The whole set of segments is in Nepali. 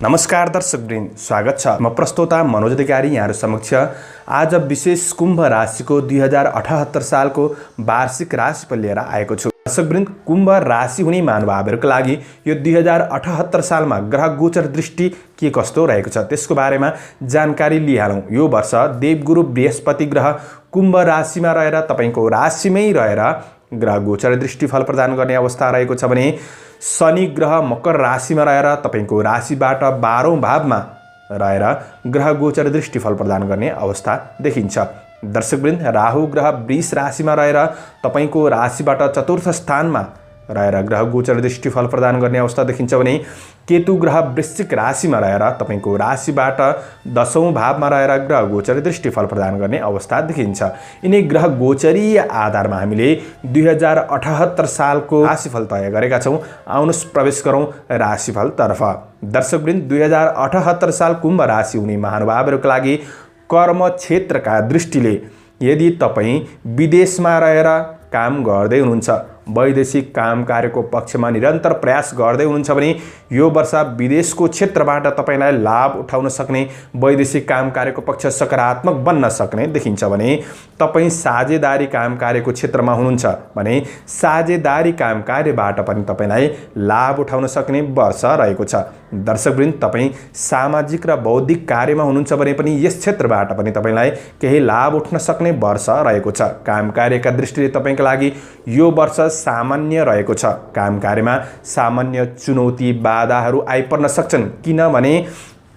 नमस्कार दर्शकवृन्द, स्वागत छ। म प्रस्तोता मनोज अधिकारी यहाँहरु समक्ष आज विशेष कुम्भ राशिको 2078 सालको वार्षिक राशिफल लिएर आएको छु। दर्शकवृन्द, कुम्भ राशि हुने महानुभावहरुका लागि यो 2078 सालमा ग्रह गोचर दृष्टि के कस्तो रहेको छ त्यसको बारेमा जानकारी लिइहालौं। यो वर्ष देवगुरु बृहस्पति ग्रह कुम्भ राशिमा रहेर तपाईको राशिमै रहेर ग्रह गोचर दृष्टि फल प्रदान गर्ने अवस्था रहेको छ भने शनि ग्रह मकर राशिमा रहेर तपाईको राशिबाट 12औं भावमा रहेर ग्रह गोचर दृष्टि फल प्रदान गर्ने अवस्था देखिन्छ। दर्शकवृन्द, राहु ग्रह वृष राशिमा रहेर तपाईको राशिबाट चतुर्थ स्थानमा रहेर ग्रह गोचर दृष्टि फल प्रदान गर्ने अवस्था देखिन्छ भने केतु ग्रह वृश्चिक राशिमा रहेर तपाईको राशिबाट 10औं भावमा रहेर ग्रह गोचर दृष्टि फल प्रदान गर्ने अवस्था देखिन्छ। यिनै ग्रह गोचरीय आधारमा हामीले 2078 सालको राशिफल तय गरेका छौं। आउनुस् प्रवेश गरौं राशिफल तर्फ। दर्शकवृन्द, 2078 साल कुम्भ राशि हुने महानुभावहरुका लागि कर्म क्षेत्रका दृष्टिले यदि तपाई विदेशमा रहेर काम गर्दै हुनुहुन्छ, वैदेशिक काम कार्यको पक्षमा निरन्तर प्रयास गर्दै हुनुहुन्छ भने यो वर्ष विदेशको क्षेत्रबाट तपाईलाई लाभ उठाउन सक्ने, वैदेशिक काम कार्यको पक्ष सकारात्मक बन्न सक्ने देखिन्छ भने तपाई साझेदारी काम कार्यको क्षेत्रमा हुनुहुन्छ भने साझेदारी काम कार्यबाट पनि तपाईलाई लाभ उठाउन सक्ने वर्ष रहेको छ। दर्शकवृन्द, तपाई सामाजिक र बौद्धिक कार्यमा हुनुहुन्छ भने पनि यस क्षेत्रबाट पनि तपाईलाई केही लाभ उठ्न सक्ने वर्ष रहेको छ। काम कार्यका दृष्टिले तपाईका लागि यो वर्ष सामान्य रहेको छ। काम कार्यमा सामान्य चुनौती बाधाहरू आइपर्न सक्छन् किनभने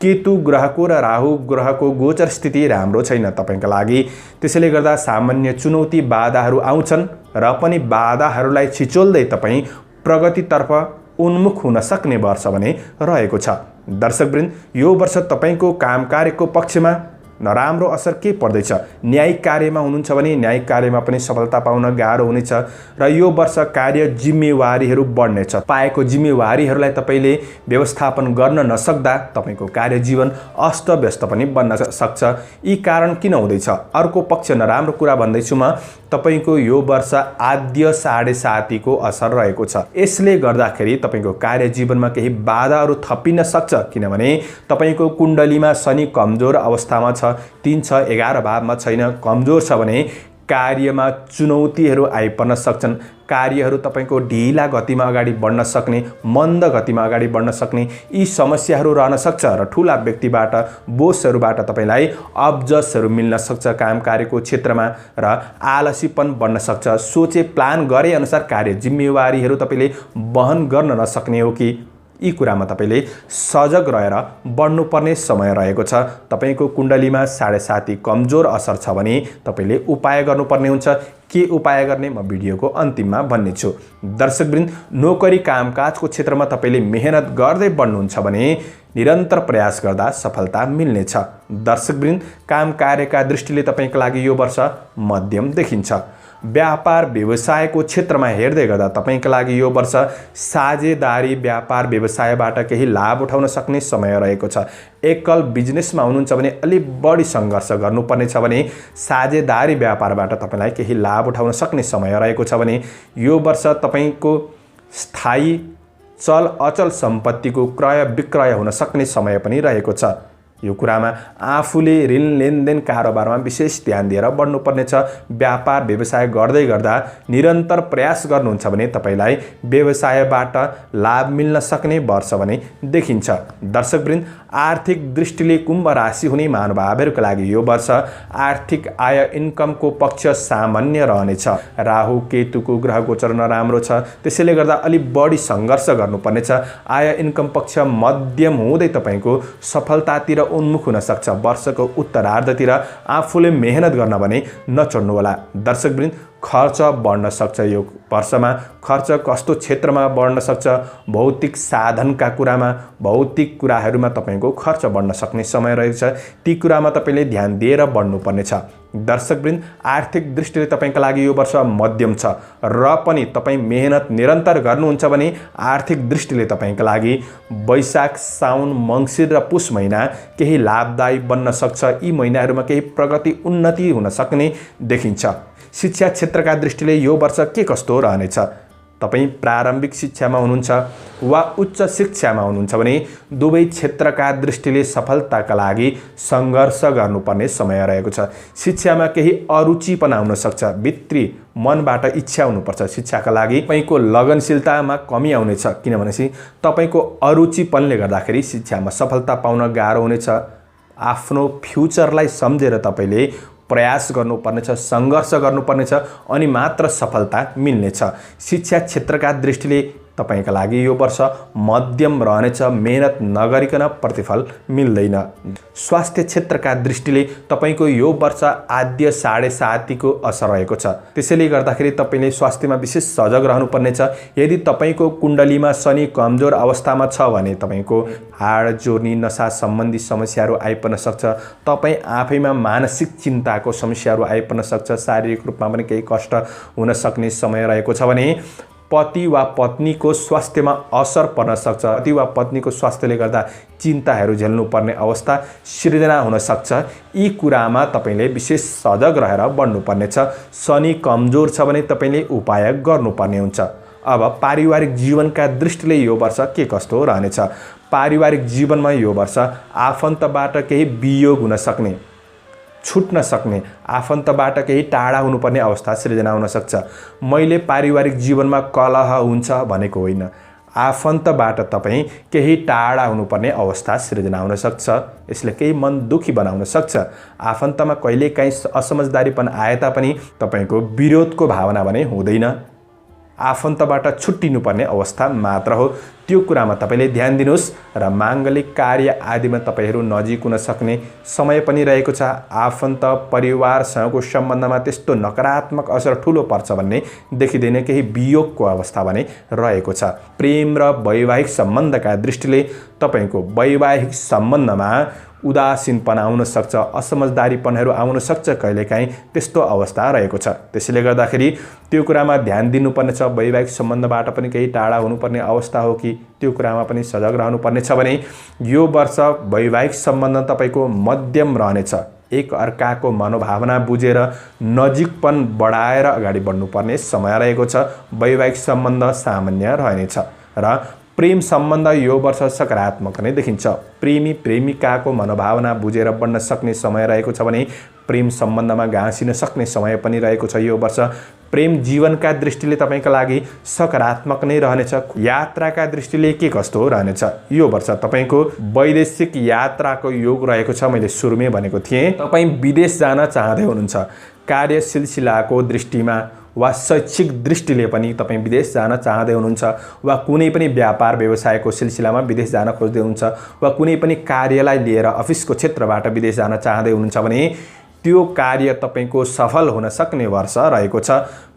केतु ग्रहको र राहु ग्रहको गोचर स्थिति राम्रो छैन तपाईका लागि। त्यसैले गर्दा सामान्य चुनौती बाधाहरू आउँछन् र पनि बाधाहरूलाई छिचोल्दै तपाई प्रगतितर्फ उन्मुख हुन सक्ने वर्ष भने रहेको छ। दर्शकवृन्द, यो वर्ष तपाईको काम कार्यको पक्षमा नराम्रो असर के पर्दैछ? न्यायिक कार्यमा हुनुहुन्छ भने न्यायिक कार्यमा पनि सफलता पाउन गाह्रो हुनेछ र यो वर्ष कार्य जिम्मेवारीहरू बढ्नेछ। पाएको जिम्मेवारीहरूलाई तपाईले व्यवस्थापन गर्न नसक्दा तपाईको कार्य जीवन अस्तव्यस्त पनि बन्न सक्छ। यी कारण किन हुँदैछ? अर्को पक्ष नराम्रो कुरा भन्दैछु म, तपाईको यो वर्ष आद्य साढे सातीको असर रहेको छ। यसले गर्दाखेरि तपाईको कार्य जीवनमा केही बाधाहरू थपिन सक्छ किनभने तपाईको कुण्डलीमा शनि कमजोर अवस्थामा छ, 3 6 11 भावमा छैन, कमजोर छ भने कार्यमा चुनौतीहरू आइपर्न सक्छन्। कार्यहरू तपाईको ढिला गतिमा अगाडि बढ्न सक्ने, मन्द गतिमा अगाडि बढ्न सक्ने यी समस्याहरू रहन सक्छ र ठूला व्यक्तिबाट, बोसहरूबाट तपाईलाई अब्जसहरू मिल्न सक्छ। काम कार्यको क्षेत्रमा र आलसीपन बढ्न सक्छ। सोचे प्लान गरे अनुसार कार्य जिम्मेवारीहरू तपाईले वहन गर्न नसक्ने हो कि यी कुरामा तपाईले सजग रहेर बढ्नुपर्ने समय रहेको छ। तपाईको कुण्डलीमा साढे साती कमजोर असर छ भने तपाईले उपाय गर्नुपर्ने हुन्छ। के उपाय गर्ने म भिडियोको अन्तिममा भन्ने छु। दर्शकवृन्द, नोकरी कामकाजको क्षेत्रमा तपाईले मेहनत गर्दै बढ्नुहुन्छ भने निरन्तर प्रयास गर्दा सफलता मिल्नेछ। दर्शकवृन्द, काम कार्यका दृष्टिले तपाईका लागि यो वर्ष मध्यम देखिन्छ। व्यापार व्यवसायको क्षेत्रमा हेर्दै गर्दा तपाईका लागि यो वर्ष साझेदारी व्यापार व्यवसायबाट केही लाभ उठाउन सक्ने समय रहेको छ। एकल बिजनेसमा हुनुहुन्छ भने अलि बढी सङ्घर्ष गर्नुपर्नेछ भने साझेदारी व्यापारबाट तपाईलाई केही लाभ उठाउन सक्ने समय रहेको छ भने यो वर्ष तपाईको स्थायी चल अचल सम्पत्तिको क्रय विक्रय हुन सक्ने समय पनि रहेको छ। यो कुरामा आफूले ऋण लेनदेन कारोबारमा विशेष ध्यान दिएर बढ्नुपर्नेछ। व्यापार व्यवसाय गर्दै गर्दा निरन्तर प्रयास गर्नुहुन्छ भने तपाईलाई व्यवसायबाट लाभ मिल्न सक्ने वर्ष भने देखिन्छ। दर्शकवृन्द, आर्थिक दृष्टिले कुम्भ राशि हुने महानुभावहरुका लागि यो वर्ष आर्थिक आय इन्कमको पक्ष सामान्य रहनेछ। राहु केतुको ग्रह गोचर नराम्रो छ, त्यसैले गर्दा अलि बढी सङ्घर्ष गर्नुपर्नेछ। आय इन्कम पक्ष मध्यम हुँदै तपाईको सफलतातिर उन्मुख हुन सक्छ। वर्षको उत्तरार्धतिर आफूले मेहनत गर्न भने नछोड्नु होला। दर्शकवृन्द, खर्च बढ्न सक्छ। यो वर्षमा खर्च कस्तो क्षेत्रमा बढ्न सक्छ? भौतिक साधनका कुरामा, भौतिक कुराहरूमा तपाईको खर्च बढ्न सक्ने समय रहेछ। ती कुरामा तपाईले ध्यान दिएर बढ्नुपर्नेछ। दर्शकवृन्द, आर्थिक दृष्टिले तपाईका लागि यो वर्ष मध्यम छ र पनि तपाई मेहनत निरन्तर गर्नुहुन्छ भने आर्थिक दृष्टिले तपाईका लागि वैशाख साउन मङ्सिर र पुष महिना केही लाभदायी बन्न सक्छ। यी महिनाहरूमा केही प्रगति उन्नति हुन सक्ने देखिन्छ। शिक्षा क्षेत्रका दृष्टिले यो वर्ष के कस्तो रहनेछ? तपाईँ प्रारम्भिक शिक्षामा हुनुहुन्छ वा उच्च शिक्षामा हुनुहुन्छ भने दुवै क्षेत्रका दृष्टिले सफलताका लागि सङ्घर्ष गर्नुपर्ने समय रहेको छ। शिक्षामा केही अरुचिपना हुन सक्छ, भित्री मनबाट इच्छा हुनुपर्छ शिक्षाका लागि। तपाईँको लगनशीलतामा कमी आउनेछ, किनभनेपछि तपाईँको अरुचिपनले गर्दाखेरि शिक्षामा सफलता पाउन गाह्रो हुनेछ। आफ्नो फ्युचरलाई सम्झेर तपाईँले प्रयास गर्नुपर्नेछ, सङ्घर्ष गर्नुपर्नेछ, अनि मात्र सफलता मिल्नेछ। शिक्षा क्षेत्रका दृष्टिले तपाईका लागि यो वर्ष मध्यम रहनेछ, मेहनत नगरिकन प्रतिफल मिल्दैन। स्वास्थ्य क्षेत्रका दृष्टिले तपाईको यो वर्ष आद्य 7.5 को असर रहेको छ, त्यसैले गर्दाखेरि तपाईले स्वास्थ्यमा विशेष सजग रहनुपर्नेछ। यदि तपाईको कुण्डलीमा शनि कमजोर अवस्थामा छ भने तपाईको हाड जोर्नी, नसा सम्बन्धी समस्याहरू आइपर्न सक्छ। तपाईँ आफैमा मानसिक चिन्ताको समस्याहरू आइपर्न सक्छ। शारीरिक रूपमा पनि केही कष्ट हुन सक्ने समय रहेको छ भने पति वा पत्नीको स्वास्थ्यमा असर पर्न सक्छ। पति वा पत्नीको स्वास्थ्यले गर्दा चिन्ताहरू झेल्नुपर्ने अवस्था सृजना हुन सक्छ। यी कुरामा तपाईले विशेष सजग रहेर बढ्नुपर्नेछ। शनि कमजोर छ भने तपाईले उपाय गर्नुपर्ने हुन्छ। अब पारिवारिक जीवनका दृष्टिले यो वर्ष के कस्तो रहनेछ? पारिवारिक जीवनमा यो वर्ष आफन्तबाट केही वियोग हुन सक्ने, छुट्न सक्ने, आफन्तबाट केही टाढा हुनुपर्ने अवस्था सृजना हुन सक्छ। मैले पारिवारिक जीवनमा कलह हुन्छ भनेको होइन, आफन्तबाट तपाईँ केही टाढा हुनुपर्ने अवस्था सृजना हुन सक्छ। यसले केही मन दुखी बनाउन सक्छ। आफन्तमा कहिलेकाहीँ असमझदारीपन आए तापनि तपाईँको विरोधको भावना भने हुँदैन। आफन्तबाट छुट्टिनुपर्ने अवस्था मात्र हो। त्यो कुरामा तपाईले ध्यान दिनुहोस् र माङ्गलिक कार्य आदिमा तपाईहरू नजिक हुन सक्ने समय पनि रहेको छ। आफन्त परिवारसँगको सम्बन्धमा त्यस्तो नकारात्मक असर ठुलो पर्छ भन्ने देखिँदैन। केही वियोगको अवस्था भने रहेको छ। प्रेम र वैवाहिक सम्बन्धका दृष्टिले तपाईको वैवाहिक सम्बन्धमा उदासीनपना आउन सक्छ, असमझदारीपनहरू आउन सक्छ, कहिलेकाहीँ त्यस्तो अवस्था रहेको छ। त्यसैले गर्दाखेरि त्यो कुरामा ध्यान दिनुपर्नेछ। वैवाहिक सम्बन्धबाट पनि केही टाढा हुनुपर्ने अवस्था हो कि त्यो कुरामा पनि सजग रहनुपर्नेछ भने यो वर्ष वैवाहिक सम्बन्ध तपाईँको मध्यम रहनेछ। एक अर्काको मनोभावना बुझेर नजिकपन बढाएर अगाडि बढ्नुपर्ने समय रहेको छ। वैवाहिक सम्बन्ध सामान्य रहनेछ र प्रेम सम्बन्ध यो वर्ष सकारात्मक नै देखिन्छ। प्रेमी प्रेमिकाको मनोभावना बुझेर बढ्न सक्ने समय रहेको छ भने प्रेम सम्बन्धमा गाँसिन सक्ने समय पनि रहेको छ। यो वर्ष प्रेम जीवनका दृष्टिले तपाईका लागि सकारात्मक नै रहनेछ। यात्राका दृष्टिले के कस्तो रहनेछ? यो वर्ष तपाईको वैदेशिक यात्राको योग रहेको छ। मैले सुरुमै भनेको थिएँ, तपाईँ विदेश जान चाहँदै हुनुहुन्छ। कार्य सिलसिलाको दृष्टिमा वा शैक्षिक दृष्टिले पनि तपाईँ विदेश जान चाहँदै हुनुहुन्छ वा कुनै पनि व्यापार व्यवसायको सिलसिलामा विदेश जान खोज्दै हुनुहुन्छ वा कुनै पनि कार्यलाई लिएर अफिसको क्षेत्रबाट विदेश जान चाहँदै हुनुहुन्छ भने त्यो कार्य तपाईको सफल हुन सक्ने वर्ष रहेको छ।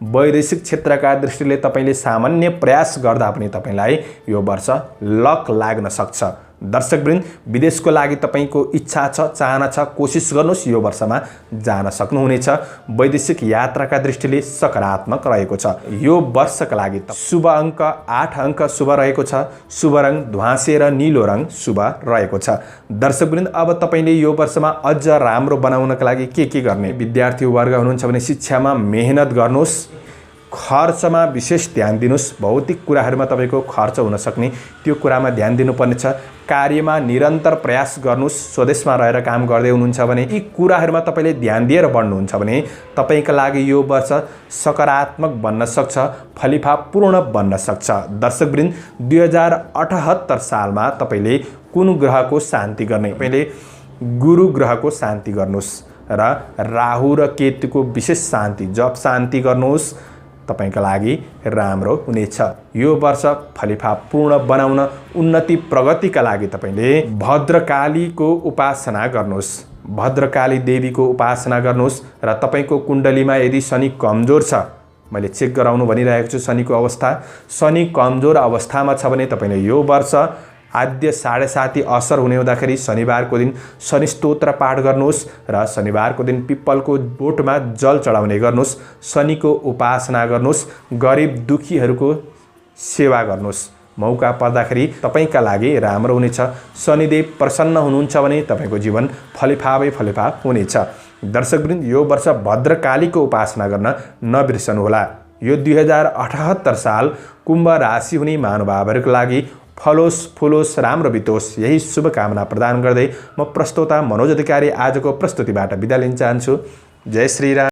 वैदेशिक क्षेत्रका दृष्टिले तपाईले सामान्य प्रयास गर्दा पनि तपाईलाई यो वर्ष लक लाग्न सक्छ। दर्शकवृन्द, विदेशको लागि तपाईको इच्छा छ, चाहना छ, कोसिस गर्नुहोस्, यो वर्षमा जान सक्नुहुनेछ। वैदेशिक यात्राका दृष्टिले सकारात्मक रहेको छ। यो वर्षका लागि शुभ अङ्क 8 अङ्क शुभ रहेको छ। शुभ रङ ध्वाँसे र नीलो रङ शुभ रहेको छ। दर्शकवृन्द, अब तपाईले यो वर्षमा अझ राम्रो बनाउनका लागि के गर्ने? विद्यार्थी वर्ग हुनुहुन्छ भने शिक्षामा मेहनत गर्नुहोस्, खर्चमा विशेष ध्यान दिनुहोस्। भौतिक कुराहरूमा तपाईको खर्च हुन सक्ने, त्यो कुरामा ध्यान दिनुपर्नेछ। कार्यमा निरन्तर प्रयास गर्नुहोस्। स्वदेशमा रहेर काम गर्दै हुनुहुन्छ भने यी कुराहरूमा तपाईले ध्यान दिएर बढ्नुहुन्छ भने तपाईका लागि यो वर्ष सकारात्मक बन्न सक्छ, फलिफापूर्ण बन्न सक्छ। दर्शकवृन्द, 2078 सालमा तपाईले कुन ग्रहको शान्ति गर्ने? तपाईले गुरु ग्रहको शान्ति गर्नुहोस् र राहु र केतुको विशेष शान्ति, जप शान्ति गर्नुहोस्। तपाईका लागि राम्रो हुनेछ। यो वर्ष फलिफापूर्ण बनाउन, उन्नति प्रगतिका लागि तपाईले भद्रकालीको उपासना गर्नुहोस्। भद्रकाली देवीको उपासना गर्नुहोस् र तपाईको कुण्डलीमा यदि शनि कमजोर छ, मैले चेक गराउनु भनिरहेको छु शनिको अवस्था, शनि कमजोर अवस्थामा छ भने तपाईले यो वर्ष आद्य 7.5 असर हुने हुँदाखेरि शनिबारको दिन शनि स्तोत्र पाठ गर्नुहोस् र शनिबारको दिन पिप्पलको बोटमा जल चढाउने गर्नुहोस्। शनिको उपासना गर्नुहोस्। गरिब दुखीहरूको सेवा गर्नुहोस्। मौका पर्दाखेरि तपाईका लागि राम्रो हुनेछ। शनिदेव प्रसन्न हुनुहुन्छ भने तपाईको जीवन फलिफाप हुनेछ। दर्शकवृन्द, यो वर्ष भद्रकालीको उपासना गर्न नबिर्सनुहोला। यो 2078 साल कुम्भ राशि हुने महानुभावहरूको लागि फलोस् फुलोस् राम्रो बितोस् यही शुभकामना प्रदान गर्दै म प्रस्तोता मनोज अधिकारी आजको प्रस्तुतिबाट बिदा लिन चाहन्छु। जय श्री राम।